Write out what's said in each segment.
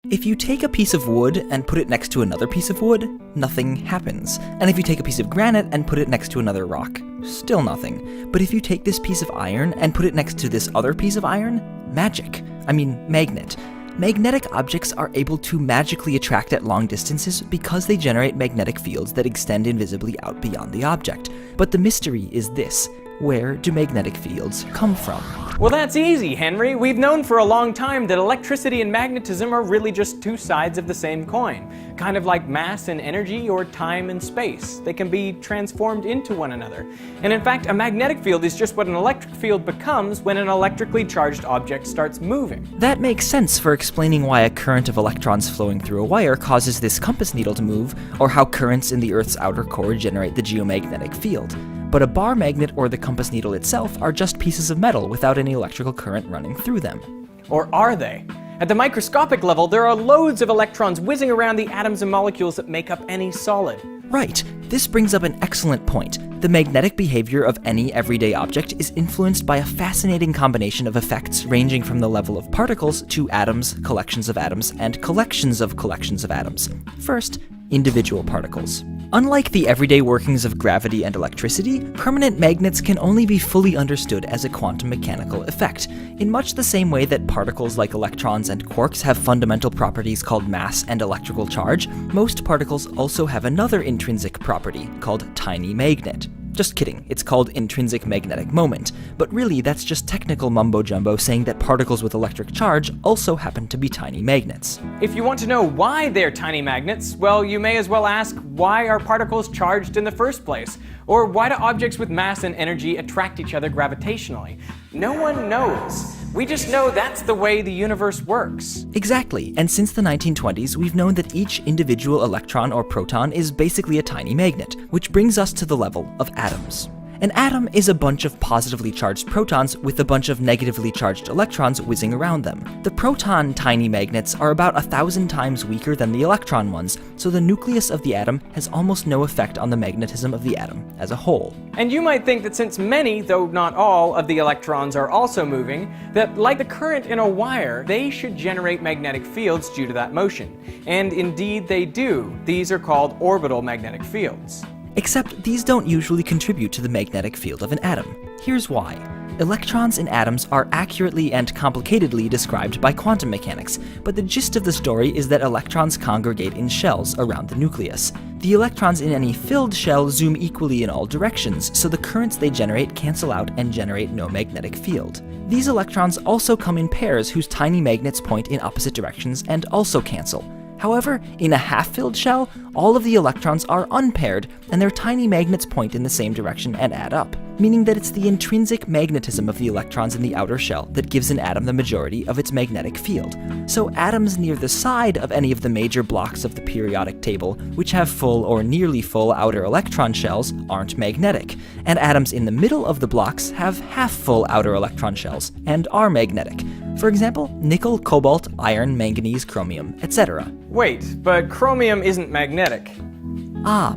If you take a piece of wood and put it next to another piece of wood, nothing happens. And if you take a piece of granite and put it next to another rock, still nothing. But if you take this piece of iron and put it next to this other piece of iron, magnet. Magnetic objects are able to magically attract at long distances because they generate magnetic fields that extend invisibly out beyond the object. But the mystery is this: where do magnetic fields come from? Well, that's easy, Henry. We've known for a long time that electricity and magnetism are really just two sides of the same coin. Kind of like mass and energy or time and space. They can be transformed into one another. And in fact, a magnetic field is just what an electric field becomes when an electrically charged object starts moving. That makes sense for explaining why a current of electrons flowing through a wire causes this compass needle to move, or how currents in the Earth's outer core generate the geomagnetic field. But a bar magnet or the compass needle itself are just pieces of metal without any electrical current running through them. Or are they? At the microscopic level, there are loads of electrons whizzing around the atoms and molecules that make up any solid. Right. This brings up an excellent point. The magnetic behavior of any everyday object is influenced by a fascinating combination of effects ranging from the level of particles to atoms, collections of atoms, and collections of atoms. First, individual particles. Unlike the everyday workings of gravity and electricity, permanent magnets can only be fully understood as a quantum mechanical effect, in much the same way that particles like electrons and quarks have fundamental properties called mass and electrical charge. Most particles also have another intrinsic property called tiny magnet. Just kidding, it's called intrinsic magnetic moment, but really that's just technical mumbo-jumbo saying that particles with electric charge also happen to be tiny magnets. If you want to know why they're tiny magnets, well, you may as well ask, why are particles charged in the first place? Or why do objects with mass and energy attract each other gravitationally? No one knows. We just know that's the way the universe works. Exactly, and since the 1920s, we've known that each individual electron or proton is basically a tiny magnet, which brings us to the level of atoms. An atom is a bunch of positively charged protons with a bunch of negatively charged electrons whizzing around them. The proton tiny magnets are about 1,000 times weaker than the electron ones, so the nucleus of the atom has almost no effect on the magnetism of the atom as a whole. And you might think that since many, though not all, of the electrons are also moving, that like the current in a wire, they should generate magnetic fields due to that motion. And indeed they do. These are called orbital magnetic fields. Except these don't usually contribute to the magnetic field of an atom. Here's why. Electrons in atoms are accurately and complicatedly described by quantum mechanics, but the gist of the story is that electrons congregate in shells around the nucleus. The electrons in any filled shell zoom equally in all directions, so the currents they generate cancel out and generate no magnetic field. These electrons also come in pairs whose tiny magnets point in opposite directions and also cancel. However, in a half-filled shell, all of the electrons are unpaired, and their tiny magnets point in the same direction and add up, meaning that it's the intrinsic magnetism of the electrons in the outer shell that gives an atom the majority of its magnetic field. So atoms near the side of any of the major blocks of the periodic table, which have full or nearly full outer electron shells, aren't magnetic, and atoms in the middle of the blocks have half-full outer electron shells and are magnetic. For example, nickel, cobalt, iron, manganese, chromium, etc. Wait, but chromium isn't magnetic.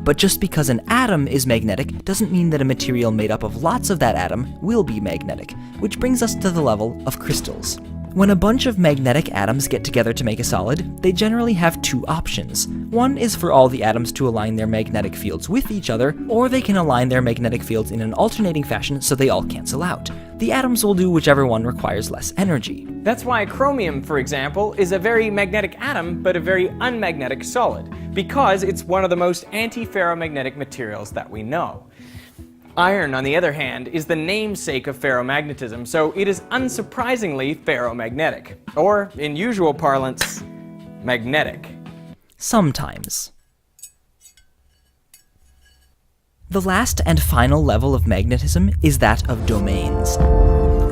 But just because an atom is magnetic doesn't mean that a material made up of lots of that atom will be magnetic, which brings us to the level of crystals. When a bunch of magnetic atoms get together to make a solid, they generally have two options. One is for all the atoms to align their magnetic fields with each other, or they can align their magnetic fields in an alternating fashion so they all cancel out. The atoms will do whichever one requires less energy. That's why chromium, for example, is a very magnetic atom but a very unmagnetic solid, because it's one of the most anti-ferromagnetic materials that we know. Iron, on the other hand, is the namesake of ferromagnetism, so it is unsurprisingly ferromagnetic, or, in usual parlance, magnetic. Sometimes. The last and final level of magnetism is that of domains.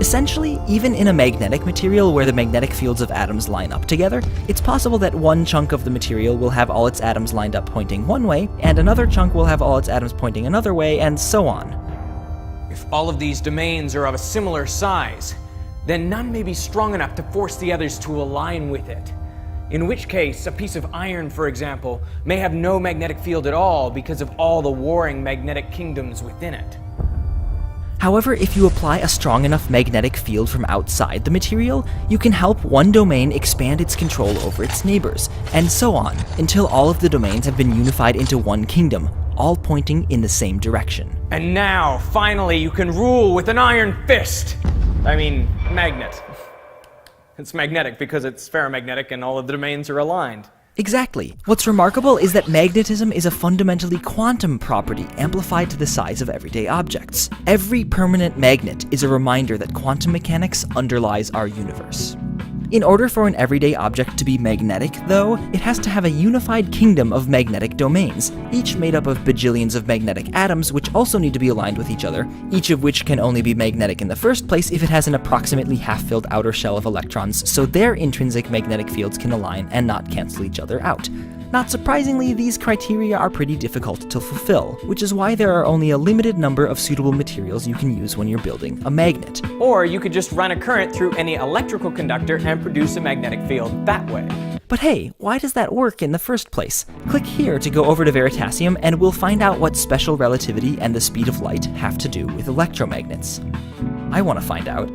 Essentially, even in a magnetic material where the magnetic fields of atoms line up together, it's possible that one chunk of the material will have all its atoms lined up pointing one way, and another chunk will have all its atoms pointing another way, and so on. If all of these domains are of a similar size, then none may be strong enough to force the others to align with it. In which case, a piece of iron, for example, may have no magnetic field at all because of all the warring magnetic kingdoms within it. However, if you apply a strong enough magnetic field from outside the material, you can help one domain expand its control over its neighbors, and so on, until all of the domains have been unified into one kingdom, all pointing in the same direction. And now, finally, you can rule with an iron fist! I mean, magnet. It's magnetic because it's ferromagnetic and all of the domains are aligned. Exactly. What's remarkable is that magnetism is a fundamentally quantum property amplified to the size of everyday objects. Every permanent magnet is a reminder that quantum mechanics underlies our universe. In order for an everyday object to be magnetic, though, it has to have a unified kingdom of magnetic domains, each made up of bajillions of magnetic atoms which also need to be aligned with each other, each of which can only be magnetic in the first place if it has an approximately half-filled outer shell of electrons, so their intrinsic magnetic fields can align and not cancel each other out. Not surprisingly, these criteria are pretty difficult to fulfill, which is why there are only a limited number of suitable materials you can use when you're building a magnet. Or you could just run a current through any electrical conductor and produce a magnetic field that way. But hey, why does that work in the first place? Click here to go over to Veritasium and we'll find out what special relativity and the speed of light have to do with electromagnets. I want to find out.